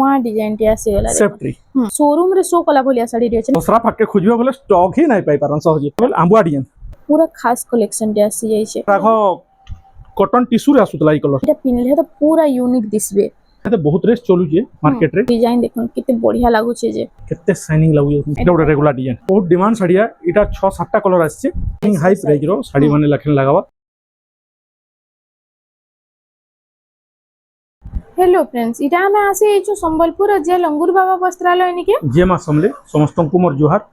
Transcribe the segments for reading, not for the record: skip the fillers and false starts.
नवा design T आसी गला सेफ्टी शोरूम रे शो कला भलिया साड़ी रे अछि दूसरा फाके खोजबे बोले स्टॉक ही नहीं पाई पारन सहज बोले आंबुआ डिजाइन पूरा खास कलेक्शन टी आसी जाई छे राखो कॉटन टिश्यू रे आसुतला ई कलर एटा पिनले तो पूरा यूनिक दिसबे एते बहुत रेस चलु जे मार्केट रे डिजाइन देखन किते बढ़िया लागु छे जे केते शाइनिंग लागु जे एटा रेगुलर डिजाइन बहुत डिमांड साड़िया एटा 6-7 टा कलर आछे हाई प्राइस रो साड़ी माने लखन लगावा। हेलो फ्रेंड्स इटा हमें आसे छु संबलपुर जे लंगूर बाबा वस्त्रालय निके जे मा समले समस्त को मोर जोहार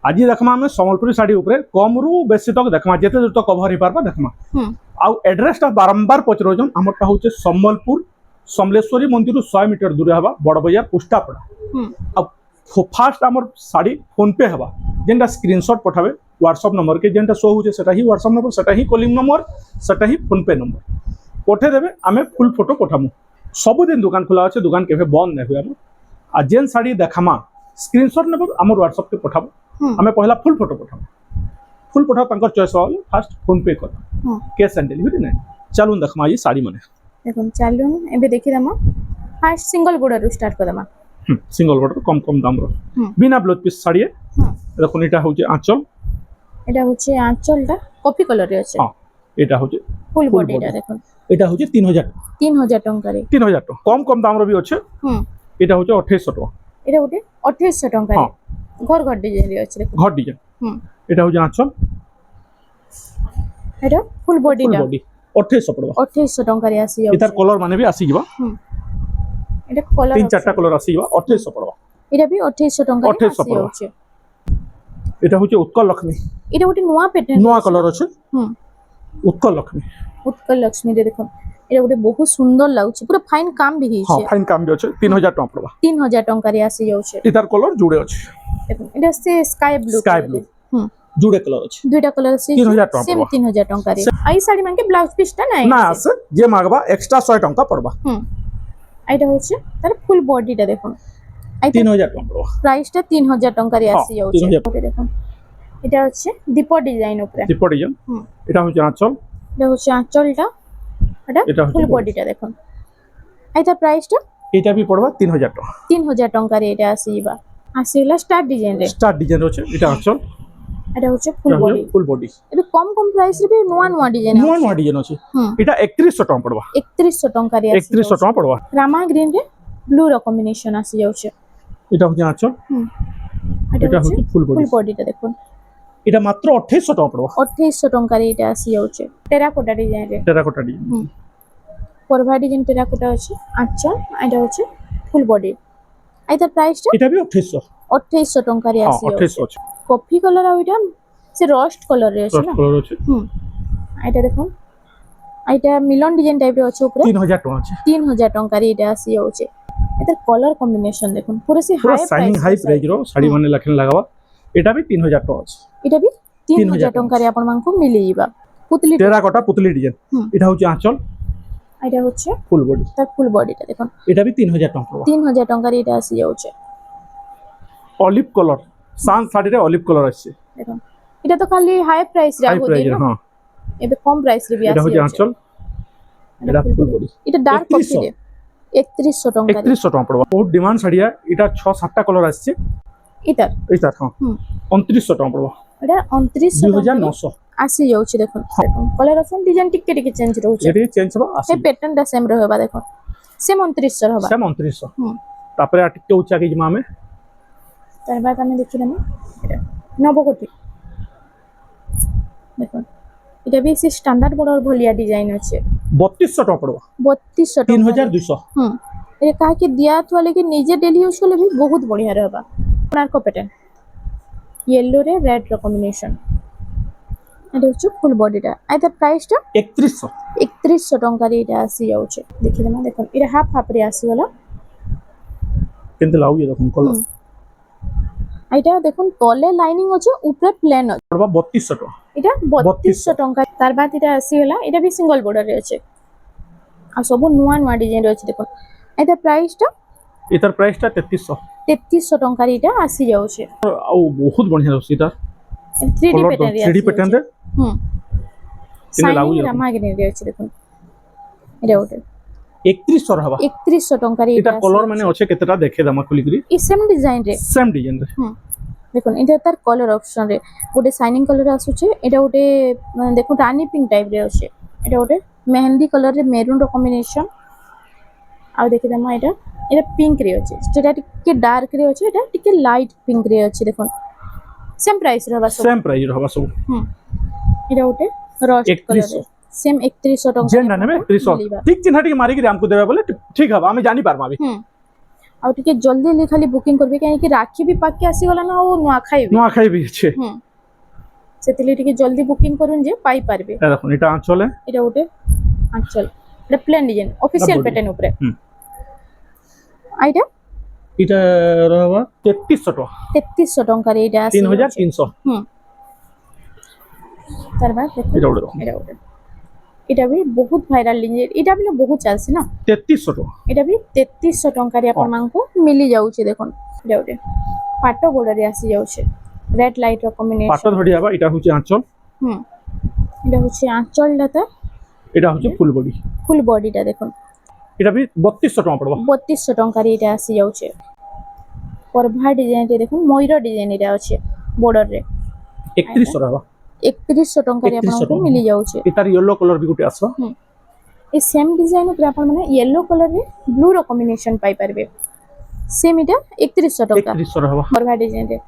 आज देखमा हमें संबलपुरी साड़ी ऊपर कम रु बेसी तक देखमा जेते दूर तक कवर ही पारबा देखमा आउ एड्रेस टा बारंबार पचरोजन हमरटा होचे संबलपुर समलेश्वरी मंदिर 100 मीटर दूर हवा बड़ बाजार पुष्टापड़ा अब फास्ट हमर साड़ी फोन पे हवा जेंटा स्क्रीनशॉट पठावे व्हाट्सएप नंबर के जेंटा शो होचे सेटा ही व्हाट्सएप नंबर सेटा ही कॉलिंग नंबर सेटा ही फोन पे नंबर पठे देबे हमें फुल फोटो पठामु सब दिन दुकान खुला अच्छे दुकान केबे बंद नहीं हुए आ जेन साड़ी देखामा स्क्रीनशॉट नंबर हमर व्हाट्सएप के पठाबो हमें पहला फुल फोटो पठाबो फुल पठा तंकर चॉइस वाले फास्ट फोन पे कर कैश ऑन डिलीवरी नहीं चलून देखमा ये साड़ी माने देखो चलून एबे देखि दमा फास्ट सिंगल बॉर्डर रो स्टार्ट कर दमा सिंगल बॉर्डर कम कम दाम रो बिना ब्लाउज पीस साड़ी देखो एटा होचे आंचल एटा होचे आंचलटा कॉफी कलर रे আছে हां एटा होचे फुल बॉडीटा देखो एटा होचे 3000 टंका रे 3000 टका कम कम दाम रो भी अच्छे एटा होचे 2800 टका एटा होटे 2800 टंका रे घर घर डिजाइन रे अछि देखो घर डिजाइन एटा होचे आंचल एटा फुल बॉडीटा 2800 पड़वा 2800 टंका रे आसी एतार कलर माने भी आसी जिबा एटा कलर 3-4टा कलर आसी जिबा 2800 पड़वा एटा भी 2800 टंका रे आसी होचे एटा होचे उत्कल लक्ष्मी एटा होटे नवा पैटर्न नवा कलर अछि उत्कल लक्ष्मी रे देखो एटा होटे बहुत सुंदर लागुछि पूरा फाइन काम भी हिछै हां फाइन काम भी अछि 3000 टका पड़वा 3000 टंका रे आसी जाउछि एतार कलर जुड़े अछि देखो एटा से स्काई ब्लू जुड़े कलर अछि दुईटा कलर से 3000 टका सेम 3000 टंका रे आई साड़ी मांके ब्लाउज पीस टा नाही ना आसे जे मागबा एक्स्ट्रा 100 टका पड़बा आइटा होछि तार फुल बॉडी टा देखो 3000 टका पड़बा प्राइस टा 3000 टंका रे आसी जाउछि देखो এটা হচ্ছে দীপ ডিজাইন উপরে দীপ ডিজাইন এটা হচ্ছে আঁচল এটা হচ্ছে আঁচলটা এটা ফুল বডিটা দেখুন এইটা প্রাইসটা এটা भी পড়বা 3000 টাকা 3000 টাকা রে এটা আসিবা আসিলা স্টার ডিজাইন হচ্ছে এটা আঁচল এটা হচ্ছে ফুল বডি এটা কম কম প্রাইস রে নয়া ডিজাইন আছে এটা 3100 টাকা পড়বা 3100 টাকা রে 3100 টাকা পড়বা রামা গ্রিন রে ব্লু র কম্বিনেশন আসি যাচ্ছে এটা হচ্ছে আঁচল এটা হচ্ছে ফুল বডিটা দেখুন এটা মাত্র 2800 টাকা পড়বা 2800 টাকা রে এটা আসি যাচ্ছে টেরাকোটা ডিজাইন পরভা ডিজাইন টেরাকোটা আছে আচ্ছা এটা হচ্ছে ফুল বডি আইতা প্রাইসটা এটা भी 2800 টাকা রে আসি যাচ্ছে 2800 আছে কফি কালার আর এটা সে রস্ট কালার রে আছে না কালার আছে এটা দেখুন এটা মিলন ডিজাইন টাইপ রে আছে উপরে 3000 টাকা আছে 3000 টাকা রে এটা আসি যাচ্ছে এটা কালার কম্বিনেশন দেখুন পুরো সে হাই প্রাইস रो साड़ी माने लखन लगावा এটা भी 3000 টাকা আছে এটা भी 3000 টাকা রে আপন মানকু মিলি যাবা পুতলি টেরাকোটা পুতলি ডিজাইন এটা হচ্ছে আঁচল এটা হচ্ছে ফুল বডি তার ফুল বডিটা দেখুন এটা भी 3000 টাকা পড়বা 3000 টাকা রে এটা আসি যাচ্ছে অলিভ কালার সান শাড়িতে অলিভ কালার আছে দেখুন এটা তো খালি হাই প্রাইস রে আবো দিন হ্যাঁ এবে কম প্রাইস রে বি আসি এটা হচ্ছে আঁচল এটা ফুল বডি এটা ডার্ক কফি রে 3100 টাকা 3100 টাকা পড়বা বহুত ডিমান্ড শাড়িয়া এটা 6-7টা কালার আছে এটা হ্যাঁ 2900 টাকা পড়বা এটা 2900 2900 আসি যাচ্ছে দেখুন কালার আছে ডিজাইন টিকে চেঞ্জ রହୁছে এটা চেঞ্জ হবে এই প্যাটার্নটা সেম রহবা দেখো সেম 2900 হবা সেম 2900 তারপরে আর টিকে উঁচা কি জিমা আমি তার বাদ আমি দেখি দেব এটা নবকোটি দেখুন এটা বেশি স্ট্যান্ডার্ড বড় ভলিয়া ডিজাইন আছে 3200 টাকা পড়বা 3200 টাকা 3200 এটা কাকে দিয়া তো লাগে নিজে ডেলি ইউজ করলে भी बहुत बढ़िया रहबा আপনার কো প্যাটার্ন येलो रे रेड रो कॉम्बिनेशन এটা হচ্ছে ফুল বডিটা আইতা প্রাইসটা 3100 টাকা রে এটা আসি যাচ্ছে দেখি দেনা দেখুন এটা হাফ রে আসি গলা কিন্তু লাউ ये দেখুন কলর এটা দেখুন তলে লাইনিং আছে উপরে প্লেন আছে পড়বা 3200 টাকা এটা 3200 টাকা তার বাদ এটা আসি গলা এটা भी সিঙ্গেল বর্ডার রে আছে আর সব নয়া ডিজাইন রে আছে দেখুন এটা প্রাইসটা এটার প্রাইসটা 3300 টাকা রে এটা আসি যাচ্ছে আর বহুত বঢ়িয়া আছে এটা 3D প্যাটার্ন রে কিন্তু লাউ রামা গ্রিন রে আছে দেখুন এটা ওটা 3100 रहबा 3100 टंका रे एटा कलर माने अच्छे केतेटा देखे दमा खुली करी ई सेम डिजाइन रे सेम डिजाइन रे देखो एटा तार कलर ऑप्शन रे गोटे शाइनिंग कलर आसुचे एटा गोटे देखो रानी पिंक टाइप रे अछि एटा गोटे मेहंदी कलर रे मेरून रो कॉम्बिनेशन आ देखि दमा एटा पिंक रे अछि सेटा टिके डार्क रे अछि एटा टिके लाइट पिंक रे अछि देखो सेम प्राइस रहबा सब सेम प्राइस रहबा सब एटा गोटे रस्ट कलर रे सेम 3100 टंका जेन नेबे 3100 ठीक चिन्ह टिके मारी के हमको देबे बोले ठीक हबा हमें जानि पारमा भी आ टिके जल्दी जल्दी खाली बुकिंग करबे काहे कि राखी भी पाके आसी गला ना ओ नुआ खाई भी छे सेतिले टिके जल्दी बुकिंग करूं जे पाई पारबे ए देखो एटा आंचल है एटा गोटे आंचल एटा प्लेन डिजाइन ऑफिशियल पैटर्न ऊपर आइटा एटा रहबा 3300 टंका रे एटा 3300 तार बाद देखो एटा गोटे एटा भी बहुत भाइराल डिजाइन एटा भी बहुत चलसी ना 3300 एटा भी 3300 टंका रे अपन मान को मिली जाउ छे देखन एटा गोटे पाटो बॉर्डर रे आसी जाउ छे रेड लाइट रो कॉम्बिनेशन पाटो धड़िया बा एटा होचे आंचल एटा होचे आंचल डाटा एटा होचे फुल बॉडी टा देखन एटा भी 3200 टका पड़बा 3200 टंका रे एटा आसी जाउ छे परभा डिजाइन रे देखन मयूर डिजाइन रे अछि बॉर्डर रे 3100 रहबा 3100 टंका रे अपन को मिली जाउ छे एटार येलो कलर भी गुटे आसबा ए सेम डिजाइन ऊपर अपन माने येलो कलर रे ब्लू रो कॉम्बिनेशन पाई परबे सेम एटा 3100 टंका 3100 रहबा परभा डिजाइन रे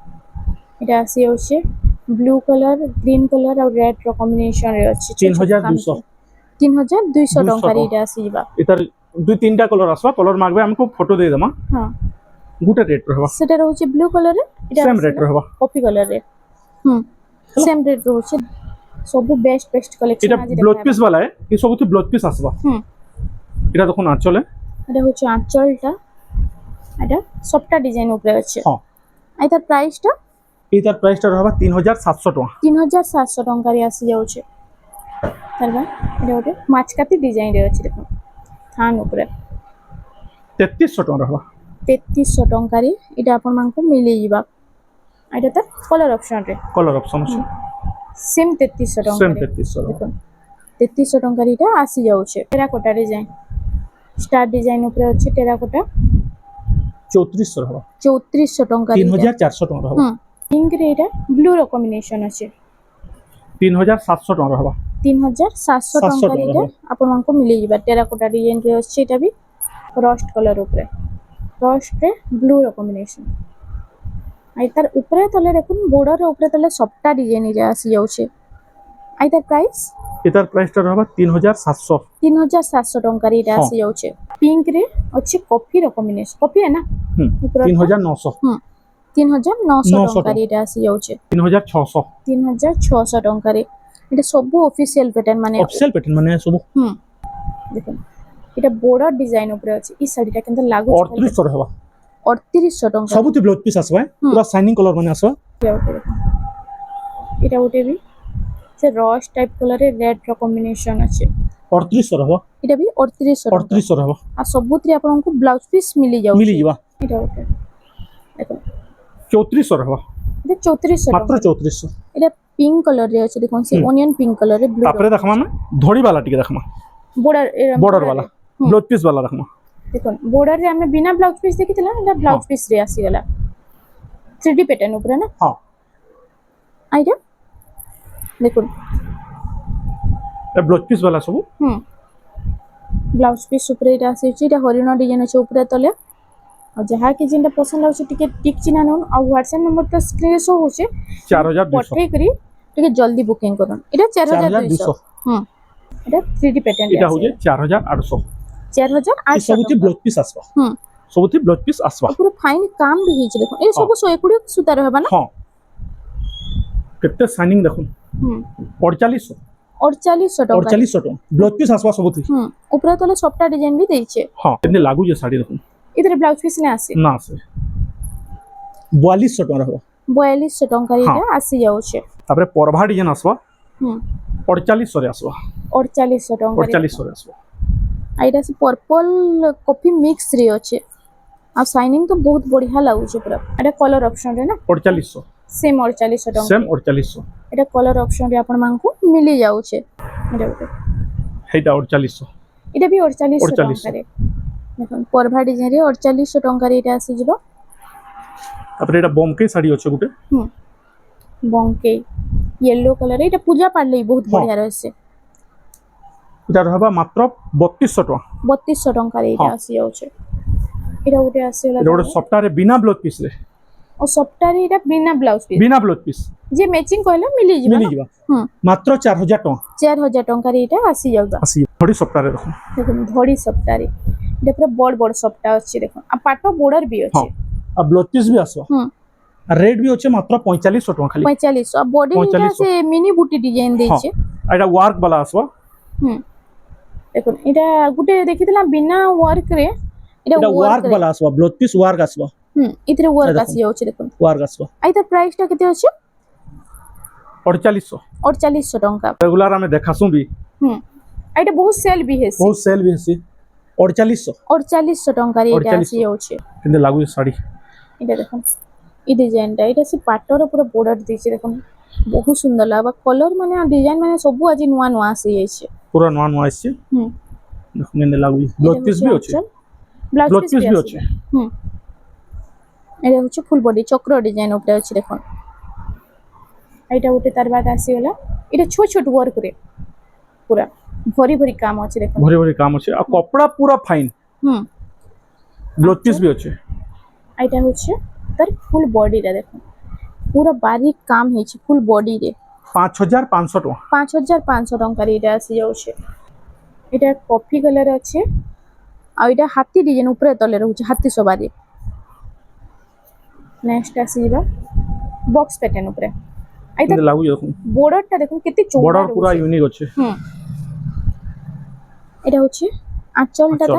एटा आसी जाउ छे ब्लू कलर ग्रीन कलर और रेड रो कॉम्बिनेशन रे अछि 3200 टंका रे एटा आसी जिबा एटार दुई तीनटा कलर आसबा कलर मागबे हमको फोटो दे देमा हां गुटे रेट रहबा सेटा रहउचे ब्लू कलर रे एटा सेम रेट रहबा कॉफी कलर रे सेम रेट रहउचे सब बेस्ट कलेक्शन एटा ब्लाउज पीस वाला है ये सब ब्लाउज पीस आसबा एटा देखो आंचल है एटा होचे आंचलटा एटा सबटा डिजाइन ऊपर अछि हां आइतार प्राइसटा एटार प्राइसटा रहबा 3700 टका 3700 टका रे आसी जाउ छे तरबा एटा गोटे माचकाती डिजाइन रे अछि देखो थान ऊपर 3300 टका रहबा 3300 टका रे एटा अपन मान को मिली जिबा एटा त कलर ऑप्शन अछि सेम 3300 टका सेम 3300 देखो 3300 टका रे एटा आसी जाउ छे टेराकोटा डिजाइन स्टार डिजाइन ऊपर अछि टेराकोटा 3400 रहबा 3400 टका 3400 टका रहबा पिंक रे एटा ब्लू रो कॉम्बिनेशन अछि 3700 टका रहबा 3700 टका रे एटा अपन मान को मिली जिबा टेराकोटा डिजाइन रे अछि एटा भी रस्ट कलर ऊपर रस्ट रे ब्लू रो कॉम्बिनेशन आई तार ऊपर तले देखुन बॉर्डर ऊपर तले सबटा डिजाइन रे आसी जाउ छे आई तार प्राइस एटार प्राइसटा रहबा 3700 टंका रे एटा आसी जाउ छे पिंक रे अछि कॉफी रो कॉम्बिनेशन कॉफी है ना 3900 3900 टंका रे एटा आसी जाउ छे 3600 टंका रे एटा सब ऑफिशियल पैटर्न माने सब देखो एटा बॉर्डर डिजाइन ऊपर अछि ई साड़ीटा केनता लागु 3800 रहबा 3800 टंका सबुति ब्लाउज पीस आसबा पूरा शाइनिंग कलर माने आसबा एटा गोटे भी से रॉस टाइप कलर रे रेड रो कॉम्बिनेशन अछि 3800 रहबा एटा भी 3800 रहबा आ सबुति आपन को ब्लाउज पीस मिली जिबा एटा गोटे देखो 3400 रहबा एटा 3400 मात्र 3400 एटा पिंक कलर रे अछि देखो से ओनियन पिंक कलर रे ब्लू तापरे देखमा ना धोड़ी वाला टिके देखमा बॉर्डर वाला ब्लाउज पीस वाला देखमा देखो बॉर्डर रे हमें बिना ब्लाउज पीस देखितला एटा ब्लाउज पीस रे आसी गला 3D पैटर्न ऊपर ना हां आइडा देखो ए ब्लाउज पीस वाला सब ब्लाउज पीस ऊपर एटा आसी छी एटा हरिण डिजाइन अछि ऊपर तले और जहा के जिनटा पसंद आउछ टिके टिक चिन्हा नन और WhatsApp नंबर तो स्क्रीन रे शो होचे 4200 पठे करी टिके जल्दी बुकिंग करन एटा 4200 एटा 3D पैटर्न एटा होजे 4800 4800 सबुति ब्लाउज पीस आसबा सबुति ब्लाउज पीस आसबा पूरा फाइन काम भी हिच देखो ए सब 120 सुता रहबा ना हां केते शाइनिंग देखो 4800 टका 4800 टका ब्लाउज पीस आसबा सबुति ऊपर तले सबटा डिजाइन भी देइछे हां एने लागू जे साड़ी देखो इधर ब्लाउज पीस ने आसे 4200 टका रहबा 4200 टका एटा आसी जाउ छे तापरे परभा डिजाइन आसबा 4800 रे आसबा 4800 टका 4800 रे आसबा आइटा से पर्पल कॉफी मिक्स रे अछि आ शाइनिंग तो बहुत बढ़िया लागु छे पूरा एटा कलर ऑप्शन रे ना 4800 सेम 4800 टका सेम 4800 एटा कलर ऑप्शन रे आपण मान को मिली जाउ छे एटा हेटा 4800 এটা বি 4800 4800 ଟଙ୍କାରେ দেখুন পরভা ডিজাইন রে 4800 ଟଙ୍କାରେ এটা ଆସିଯିବ। তারপরে এটা বমকে শাড়ি আছে গোটে বঙ্কে ইয়েলো কালার এটা পূজা পারলেই বহুত হ্যাঁ। বঢ়িয়া রয়েছে। এটা রহবা মাত্র 3200 টাকা 3200 ଟଙ୍କାରେ এটা হ্যাঁ। আসি যাচ্ছে। এটা গোটে আসিলা এটা গোটে সপ্তাহে বিনা ব্লাউজ পিস রে ও সপ্তাহে এটা বিনা ব্লাউজ পিস বিনা ব্লাউজ পিস যে ম্যাচিং কইলে মিলিଯିବ মিলি যাবা মাত্র 4000 টাকা 4000 ଟଙ୍କାରେ এটা আসি যাউবা। আসি থোড়ি সপ্তাহে দেখুন দেখুন ধড়ি সপ্তাহে এটা পুরো বড় বড় সপ্তাহ আছে দেখুন আর পাট বর্ডার বি আছে হ্যাঁ আর ব্লাউজ পিস বি আসবা আর রেট বি হচ্ছে মাত্র 4500 টাকা খালি 4500 আর বডি এটা 4500 সে মিনি বুটি ডিজাইন দিয়েছে। আর এটা ওয়ার্ক বালা আসবা দেখুন এটা গুটে দেখিছিলাম বিনা ওয়ার্ক রে এটা এটা ওয়ার্ক ওয়ার্ক বালা আসবা ব্লাউজ পিস ওয়ার্ক আসবা ইতরে ওয়ার্ক দেখুন। আসি যাচ্ছে দেখুন ওয়ার্ক আসবা আইতা প্রাইসটা কেতে আছে 4800 4800 ଟଙ୍କା। রেগুলার আমি দেখাসু বি এটা বহুত সেল বি হেসি বহুত সেল বি হেসি 4800 4800 ଟଙ୍କାରେ এটা 4800 আসি যাচ্ছে। কিন্তু লাগু শাড়ি এটা দেখুন এই ডিজাইনটা এটা সে পাটর পুরো বর্ডার দিয়েছে দেখুন বহুত সুন্দর লাগবা কলর মানে ডিজাইন মানে সবু আজি নয়া নয়া আসি যাইছে। পুরা নয়া নয়া আসছে দেখুন কিন্তু লাগু ব্লাউজ পিস বি আছে ব্লাউজ ব্লাউজ পিস পিস বি বি আছে। আছে এটা হচ্ছে ফুল বডি চক্র ডিজাইন উপরে আছে দেখুন। এটা উঠে তার বাদ আসিগলা এটা ছোট ছোট ওয়ার্ক রে পুরা ভরি ভরি কাম আছে দেখুন। ভরি ভরি কাম আছে আর কপড়া পুরা ফাইন ব্লাউজ পিস বি আছে। এটা হচ্ছে তার ফুল বডিটা দেখুন পুরা বারিক কাম হয়েছে ফুল বডি রে 5500 টাকা 5500 ଟଙ୍କାରେ এটা আসি যাচ্ছে। এটা কফি কালার আছে আর এটা হাতি ডিজাইন উপরে তলে রହୁଛି হাতি সবারি। নেক্সট আসি যাবা বক্স প্যাটার্ন উপরে আইতা কিন্তু লাগু দেখুন বর্ডারটা দেখুন কেতে চৌড়া বর্ডার পুরা রହୁଛି। ইউনিক আছে এটা হচ্ছে আঁচলটা আঁচল।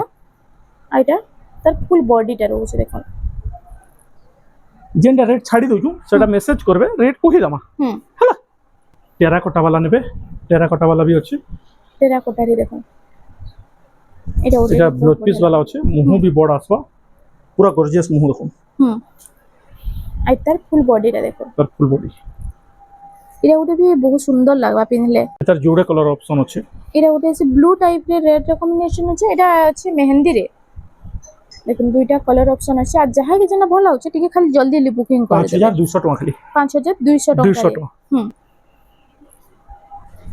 আর এটা তার ফুল বডিটা রହୁଛି দেখুন। যেটা রেট ছাড়ি দউছু সেটা মেসেজ করবে রেট কহি দামা হলা টেরাকোটা वाला নেবে টেরাকোটা वाला भी আছে টেরাকোটারি দেখুন। এটা ওটা এটা ব্লাউজ পিস वाला আছে মুহ भी বড় আসবা পুরা গর্জিয়াস মুহ দেখুন আর তার ফুল বডিটা দেখুন তার ফুল বডি এটা ওটা भी বহুত সুন্দর লাগবা পিনলে। এটার জোড়ে কালার অপশন আছে এটা ওটা আছে ব্লু টাইপ রে রেড কম্বিনেশন আছে এটা আছে মেহেন্দি রে দেখুন দুইটা কালার অপশন আছে আর যাহা কি যেন ভালো হচ্ছে টিকে খালি জলদি বুকিং করে দেবে 5200 টাকা খালি 5200 টাকা 200 টাকা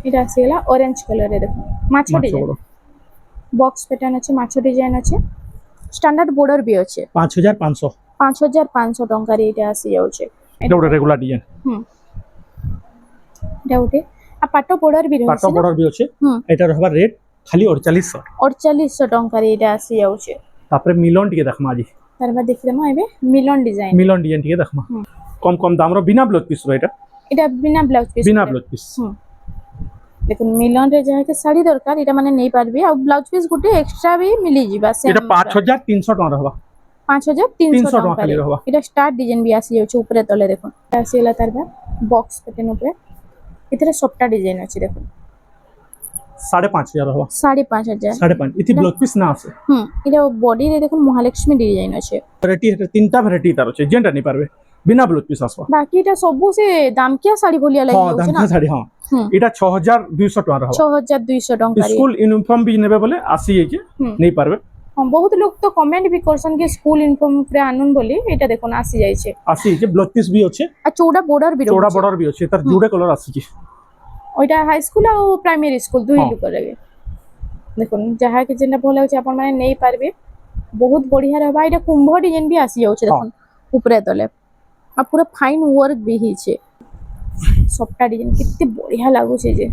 এটা আছে এলা অরেঞ্জ কালার রে দেখুন মাছ ডিজাইন বক্স প্যাটার্ন আছে মাছ ডিজাইন আছে স্ট্যান্ডার্ড বর্ডার বি আছে 5500 5500 ଟଙ୍କାରେ এটা আসি যাচ্ছে। এটা ওটা রেগুলার ডিজাইন এটা ওটে আর পাট বর্ডার বি পাট রହୁଛି বর্ডর भी আছে এটা রহবা রেট খালি 4800 4800 ଟଙ୍କାରେ এটা আসি যাচ্ছে। তারপরে মিলন টিকে দেখমা আজি তার বাদ দেখিলাম এবে মিলন ডিজাইন মিলন ডিজাইন টিকে দেখমা কম কম দাম র বিনা ব্লাউজ পিস র এটা এটা বিনা ব্লাউজ পিস বিনা ব্লাউজ পিস দেখুন মিলন রে যাহাকে শাড়ি দরকার এটা মানে নেই পারবি আর ব্লাউজ পিস গুটে এক্সট্রা भी মিলি ଯିବା এটা 5300 টাকা রহবা 5300 300 টাকা ଟଙ୍କାରେ ଖାଲି ରହବା। এটা স্টার ডিজাইন भी আসি যাচ্ছে উপরে তলে দেখুন আসিলা তার বাদ বক্স প্যাটার্ন উপরে এটারে সবটা ডিজাইন আছে দেখুন 5500 রহবা 5500 5.5 ইতি ব্লাউজ পিস না আছে এটা বডি রে দেখুন মহালক্ষ্মী ডিজাইন আছে ভ্যারাইটি এটা তিনটা ভ্যারাইটি তার আছে যেটা নি পারবে বিনা ব্লাউজ পিস আসবা বাকি এটা সবু সে দামকিয়া শাড়ি ভলিয়া লাগি হ্যাঁ যাচ্ছে না দামটা শাড়ি হ্যাঁ এটা 6200 টাকা রহবা 6200 ଟଙ୍କାରେ স্কুল ইউনিফর্ম भी নেবে বলে আসি যাইছে নেই পারবে হ্যাঁ বহুত লোক তো কমেন্ট भी করছন कि স্কুল ইউনিফর্ম উপরে আনুন বলি এটা দেখুন আসি যাইছে আসি যাইছে ব্লাউজ পিস भी আছে আর চৌড়া বর্ডার বি চৌড়া রହୁଛି বর্ডর भी আছে তার জুড়ে কালার আসিছে ওইটা হাই স্কুল আর প্রাইমারি স্কুল দুই হ্যাঁ। লোক লাগে দেখুন যাহা কি যেটা ভাল লাগুছে আপন মানে নেই পারবে বহুত বঢ়িয়া रहबा এটা কুম্ভ ডিজাইন भी আসি যাচ্ছে দেখুন উপরে তলে আর পুরো ফাইন ওয়ার্ক भी হইছে সবটা ডিজাইন কিত্তে বঢ়িয়া লাগুছে যে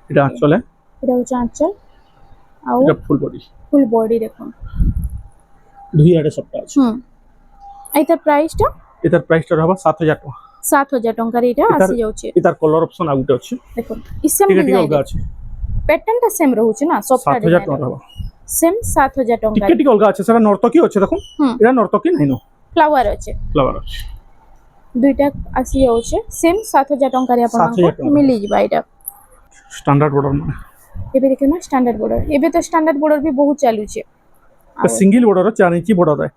এটা আঁচলে এটা হচ্ছে আঁচল আর এটা ফুল বডি ফুল বডি দেখুন দুই আড়ে সবটা আছে এইটার প্রাইসটা এটার প্রাইসটা রহবা 7000 টাকা 7000 ଟଙ୍କାରେ এটা আসি যাচ্ছে এটার কলর অপশন আগুটে আছে দেখুন ইসেম টিকে টিকে ডিজাইন অলগা আছে প্যাটার্নটা সেম রହୁଛି না সবটা 7000 ডিজাইন টাকা রহবা সেম 7000 টিকে ଟଙ୍କାରେ টিকে অলগা আছে সেটা নর্তকী আছে দেখুন এটা নর্তকী নাই নো ফ্লাওয়ার আছে ফ্লাওয়ার আছে দুইটা আসি যাচ্ছে সেম 7000 ଟଙ୍କାରେ 7000 ଆପଣଙ୍କୁ ଟଙ୍କା। ମିଳି ଯିବା এটা স্ট্যান্ডার্ড বর্ডর মানে ଏବେ ଦେଖିନା ଷ୍ଟାଣ୍ଡାର୍ଡ বর্ডর ଏବେ তো ষ্টান্ডার্ড বর্ডর भी বহুত চালুছে সিঙ্গেল বর্ডর 4 ইঞ্চি বর্ডর है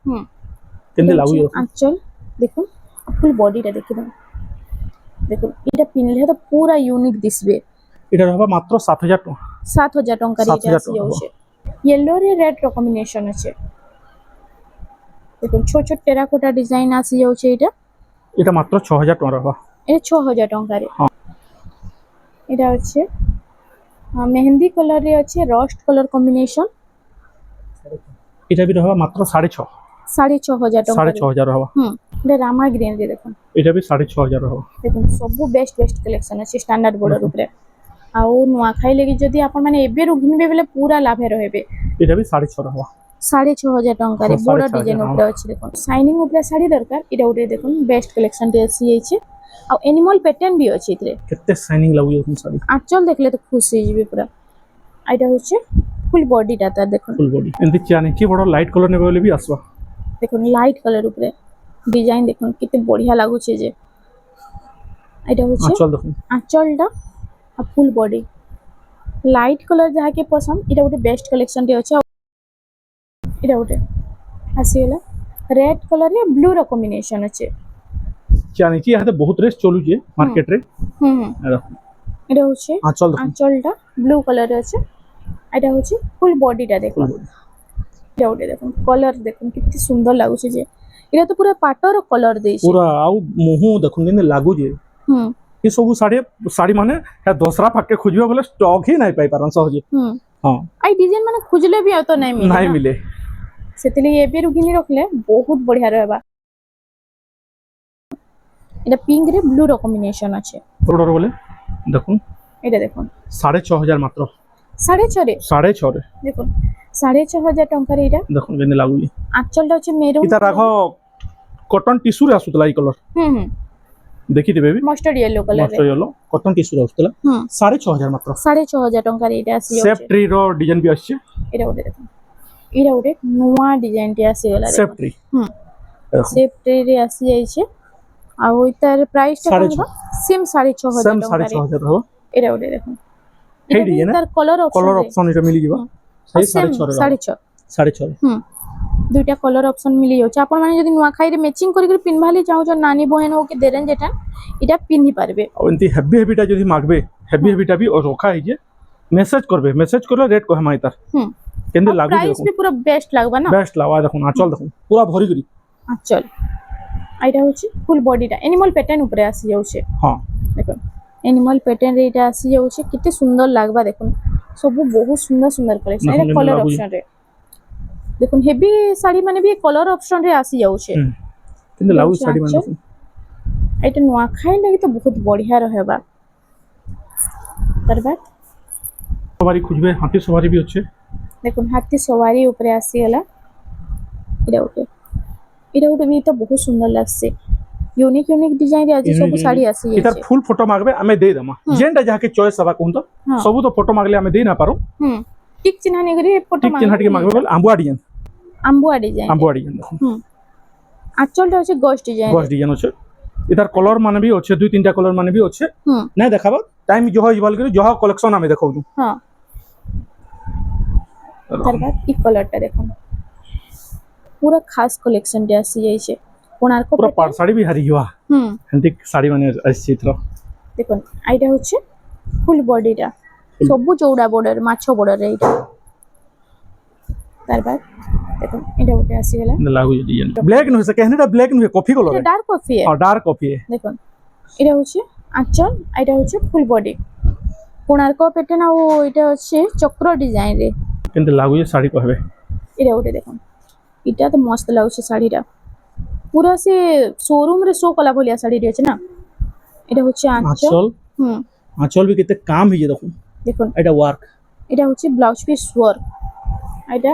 কিন্তু লাগু আঁচল দেখুন ফুল বডিটা দেখুন দেখুন এটা পিনলে তো পুরা ইউনিক দিসবে এটা রহবা মাত্র 7000 টাকা 7000 ଟଙ୍କାରେ এটা 7000 আসি যাচ্ছে येलो रे रेड रो कॉम्बिनेशन আছে দেখুন ছোট ছোট টেরাকোটা ডিজাইন আসি যাচ্ছে এটা এটা মাত্র 6000 টাকা রাখবা এটা 6000 টাকারে হ্যাঁ। এটা হচ্ছে মেহেন্দি কলর রে আছে রস্ট কলর কম্বিনেশন এটা বি রাখবা মাত্র 6.5 6500 টাকা 6500 রাখবা এটা রামা গ্রিন রে দেখুন এটা বি 6500 রাখবা দেখুন সবু বেস্ট বেস্ট কালেকশন আছে স্ট্যান্ডার্ড বর্ডর উপরে আউ নুয়া খাই লাগি যদি আপন মানে এবেরু ঘিনবে বেলে পুরা লাভে রহিবে এটা বি 6.5 রাখবা 6500 টাকারে হ্যাঁ, বড় 6500 ডিজাইন উপরে আছে দেখুন শাইনিং উপরে শাড়ি দরকার এটা উঠে দেখুন বেস্ট কালেকশন টি আসি যাইছে আউ এনিমল প্যাটার্ন বি আছে ইতরে কেতে শাইনিং লাগুছে তুমি শাড়ি আঁচল দেখলে তো খুশি হয়ে যাবে পুরা এটা হচ্ছে ফুল বডিটা তার দেখুন ফুল বডি এন্তি চানি কি বড় লাইট কালার নেবে বলে বি আসবা দেখুন লাইট কালার উপরে ডিজাইন দেখুন কেতে বঢ়িয়া লাগুছে যে এটা হচ্ছে আঁচল দেখুন আঁচলটা আর ফুল বডি লাইট কালার যাহাকে পছন্দ এটা গোটে বেস্ট কালেকশন টি আছে এটা গোটে আসিগলা রেড কালার রে ব্লু র কম্বিনেশন আছে জানিছি হাতে বহুত রেস চলুছে মার্কেট রে হুম দেখুন এটা হচ্ছে আঁচল দেখুন আঁচলটা ব্লু কালার আছে এটা হচ্ছে ফুল বডিটা দেখুন এটা গোটে দেখুন কলর দেখুন কেতে সুন্দর লাগুছে যে এটা তো পুরা পাটর কলর দেইছে পুরা আউ মুহু দেখুন যেন লাগুছে হুম এই সবু শাড়ি মানে দোসরা পাকে খুঁজবে বলে স্টক হি নাই পাই পারন সহজে হুম হ্যাঁ আই ডিজাইন মানে খুঁজলে भी তো নাই মিলে নাই মিলে সেতলি এবে রুগিনি রাখলে বহুত বঢ়িয়া রহবা এটা পিঙ্ক রে ব্লু র কম্বিনেশন আছে অর্ডার বলে দেখুন এটা দেখুন 6500 মাত্র 6.5 6.5 রে দেখুন 6500 টাকার এটা দেখুন যেন লাগুছে আঁচলটা হচ্ছে মেরুন এটা রাখো কটন টিস্যু রে আসুতলা এই কালার হুম দেখিদেবে বি মাস্টার্ড ইয়েলো কালার মস্ত ইয়েলো কটন টিস্যু রে আসুতলা 6500 মাত্র 6500 টাকার এটা আসি সেফ ট্রি র ডিজাইন বি আসছে এটা ওটা দেখুন এটা ওটা নয়া ডিজাইন টি আসি গলা সেফ ট্রি হুম সেফ ট্রি রে আসি যাইছে আর ওইটার প্রাইসটা কত সেম 6500 সেম টাকা 6500 হবো এটা ওটা দেখুন এই ডিজাইন তার কলর অপশন এটা মিলি যাবা সেই 6500 6500 হুম দুইটা কলর অপশন মিলি যাচ্ছে আপন মানে যদি নুয়া খাইরে ম্যাচিং করি করে পিনভালি চাহুছ নানি বহেন হোক দেরেন যেটা এটা পিন্ধি পারবে আর এমতি হেভিটা যদি মাগবে হেভিটা বি রখা হইছে মেসেজ করলে রেট কহে মাই তার হুম কেন্দি লাগু প্রাইস भी পুরো বেস্ট লাগবা না বেস্ট লাগা দেখুন আঁচল দেখুন পুরা ভরি করি আঁচল এটা হচ্ছে ফুল বডিটা এনিমল প্যাটার্ন উপরে আসি যাচ্ছে হ্যাঁ দেখুন এনিমল প্যাটার্ন রে এটা আসি যাচ্ছে কেতে সুন্দর লাগবা দেখুন সবু বহুত সুন্দর সুন্দর কালেকশন এটা দেখুন, কলর লাগুଛି। অপশন রে দেখুন হেভি শাড়ি মানে भी কলর অপশন রে আসি যাচ্ছে কিন্তু লাগু আচ্ছা, শাড়ি মানে আচ্ছা। দেখুন এটা নুয়া খাই লাগি তো বহুত বঢ়িয়া রহেবা তার বাদ সবারই খুঁজবে হাতি সবারই বি হচ্ছে দেখুন হাতি সওয়ারি উপরে আসি গলা এটা ওটা भी তো বহুত সুন্দর লাগছে ইউনিক ডিজাইন রে আজি সব শাড়ি আসি এটার যাচ্ছে ফুল ফটো মাগবে আমি দেই দেমা যেনটা যাকে চয়েস হবা কোন তো হ্যাঁ। সবু তো ফটো মাগলে আমি দেই না পারো হুম টিক চিহ্ন নি করে ফটো ঠিক চিহ্ন টিকে মাগবে বলে আম্বুয়া ডিজাইন আম্বুয়া ডিজাইন দেখুন হুম আঁচলটা হচ্ছে গস ডিজাইন গস ডিজাইন আছে এটার কলর মানে বি আছে দুই তিনটা কলর মানে বি আছে হুম না দেখাবা টাইম জহ ইবাল করে জহ কালেকশন আমি দেখাউ হ্যাঁ তারপর এই কালারটা দেখুন পুরো খাস কালেকশন টা আসি যাইছে কোণার্ক পুরা পাড় শাড়ি বি হারি গিয়া হুম হেন্তি শাড়ি মানে আসছে এথর দেখুন এইটা হচ্ছে ফুল বডিটা সবু চৌড়া বর্ডার মাছ বর্ডার এইটা তারপর দেখুন এটা উঠে আসি গেল লাগু ডিজাইন ব্ল্যাক নহে কেহেনেটা ব্ল্যাক নহে কফি কালার এটা ডার্ক কফি আর ডার্ক কফি দেখুন এটা হচ্ছে আঁচল এটা হচ্ছে ফুল বডি কোণার্ক প্যাটার্ন আর এটা হচ্ছে চক্র ডিজাইন রে কিন্তু লাগু শাড়ি কহবে এটা উঠে দেখুন এটা তো মস্ত লাগুছে শাড়িটা পুরা সে শোরুম রে শো কলা ভলিয়া শাড়ি আছে না এটা হচ্ছে আঁচল আঁচল হুম আঁচল বি কেতে কাম হইছে দেখুন দেখুন এটা ওয়ার্ক এটা হচ্ছে ব্লাউজ পিস ওয়ার্ক এটা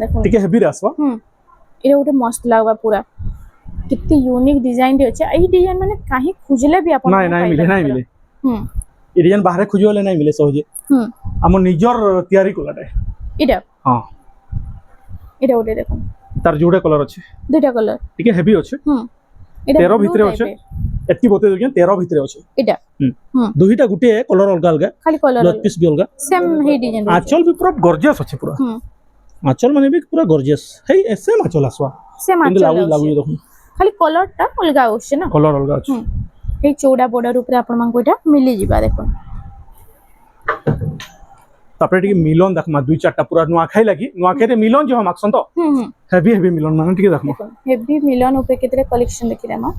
দেখুন টিকে হেভি রে আসবা হুম এটা ওটা মস্ত লাগবা পুরা कितनी यूनिक डिजाइन रे আছে এই ডিজাইন মানে কাহি খুঁজলে भी আপন নাই মিলে হুম এই ডিজাইন বাহারে খুঁজিবলে নাই মিলে সহজে হুম আমার নিজর তৈয়ারি কলাটা এটা হ্যাঁ এটা ওটা দেখুন তার জোড়ে কলর আছে দুইটা কালার টিকে হেভি আছে হুম এটা 13 blue ভিতরে type আছে এর। এটি বতে দেখেন 13 ভিতরে আছে এটা হুম হুম দুইটা গুটে কলর অলগা অলগা খালি কলার ব্লাউজ পিস বি অলগা সেম হেই ডিজাইন আঁচল বি পুরা গর্জিয়াস আছে পুরা হুম আঁচল মানে বি পুরা গর্জিয়াস হেই এসে আঁচল আসবা সেম কিন্তু আঁচল লাগু দেখুন খালি কলারটা অলগা হচ্ছে না কলর অলগা আছে হুম এই চৌড়া বর্ডার উপরে আপন মাঙ্কো এটা মিলি ଯିବା দেখুন तापर टिके मिलन देखमा दुई चारटा पूरा नुआखाई लगी नुआखाई रे मिलन जो हम आक्सन तो हेवी हेवी मिलन माने टिके देखमा हेवी मिलन ऊपर केतरे कलेक्शन देखि रमा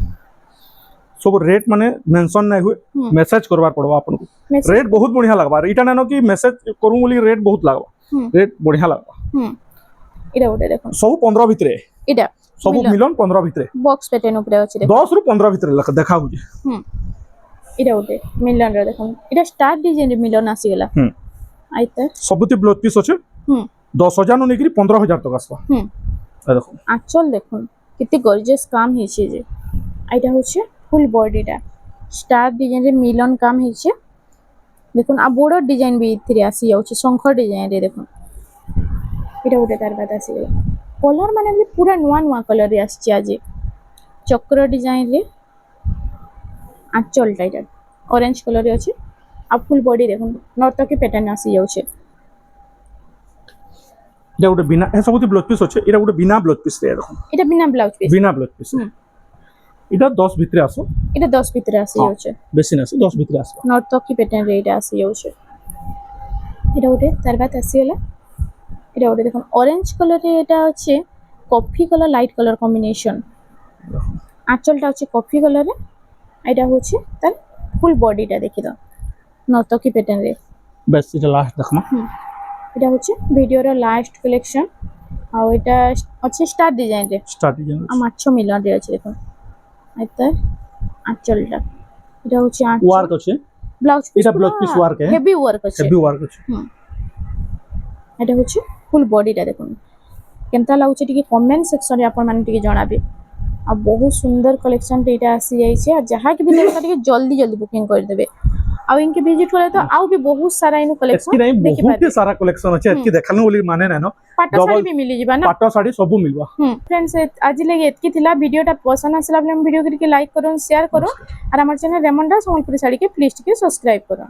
सब रेट माने मेंशन नै हुए मैसेज करबार पड़बा आपन को रेट बहुत बढ़िया लगबा इटा नानो कि मैसेज करू बोली रेट बहुत लागबा रेट बढ़िया लगबा इरा उडे देखो सब 15 भितरे इटा सब मिलन 15 भितरे बॉक्स पैटर्न ऊपर अछि देखो 10 रु 15 भितरे देखा हुजे इरा उडे मिलन रे देखो इटा स्टार डिजाइन रे मिलन आसी गेला आइते सबति ब्लाउज पीस अछि 10000 नु नेकरी 15000 तक आसबा आ देखो आंचल देखो कितनी गॉर्जियस काम है छे जे आइटा होछे फुल बॉडीटा स्टार डिजाइन रे मिलन काम है देखो आ बॉर्डर डिजाइन भी इथिरे आसी जाउछे शंख डिजाइन रे देखो इटा उडे तार बात आसी गेला कलर माने भी पूरा नुआ नुआ कलर रे आसी आज चक्र डिजाइन रे आंचल टाइटा ऑरेंज कलर रे अछि आ फुल बॉडी देखो नर्तकी पैटर्न आसी जाउछे इटा उडे बिना ए सबति ब्लाउज पीस अछि इटा उडे बिना ब्लाउज पीस रे देखो इटा बिना ब्लाउज पीस इटा 10 भितरे आसो इटा 10 भितरे आसी जाउछे बेसी ना 10 भितरे आसो नर्तकी पैटर्न रे इटा आसी जाउछे इटा उडे तार बात आसी गेला इटा उडे देखो ऑरेंज कलर रे इटा अछि coffee colour light colour combination आंचलटा अछि कॉफी कलर रे इटा होछि तार फुल बॉडीटा देखि द नर्तकी पैटर्न रे बस इटा लास्ट देखमा इटा होछि वीडियो रो लास्ट कलेक्शन आ इटा अछि स्टार डिजाइन रे आ माछो मिलन रे अछि देखो आइते आंचलटा इटा होछि वर्क अछि ब्लाउज इटा ब्लाउज पीस वर्क है हेवी वर्क अछि अछि इटा होछि फुल बॉडीटा देखो केमता लागुछि टिके कमेंट सेक्शन रे आपन माने टिके जणाबे आ बहुत सुंदर कलेक्शन एटा आसी जाई छै आ जहा के भी देखा टिके जल्दी जल्दी बुकिंग कर देबे आ इनके विजिट होले तो आउ भी बहुत सारा इनु कलेक्शन देखि पाबे बहुत सारा कलेक्शन अछि एतकी देखलनु बोली माने नै न पाटो साड़ी भी मिली जिबा ना पाटो साड़ी सब मिलबा फ्रेंड्स आज लगे एतकी थिला वीडियोटा पसंद आसला हम वीडियो के लाइक करो शेयर करो और हमर चैनल रेमंडा संबलपुरी साड़ी के प्लीज टिके सब्सक्राइब करो।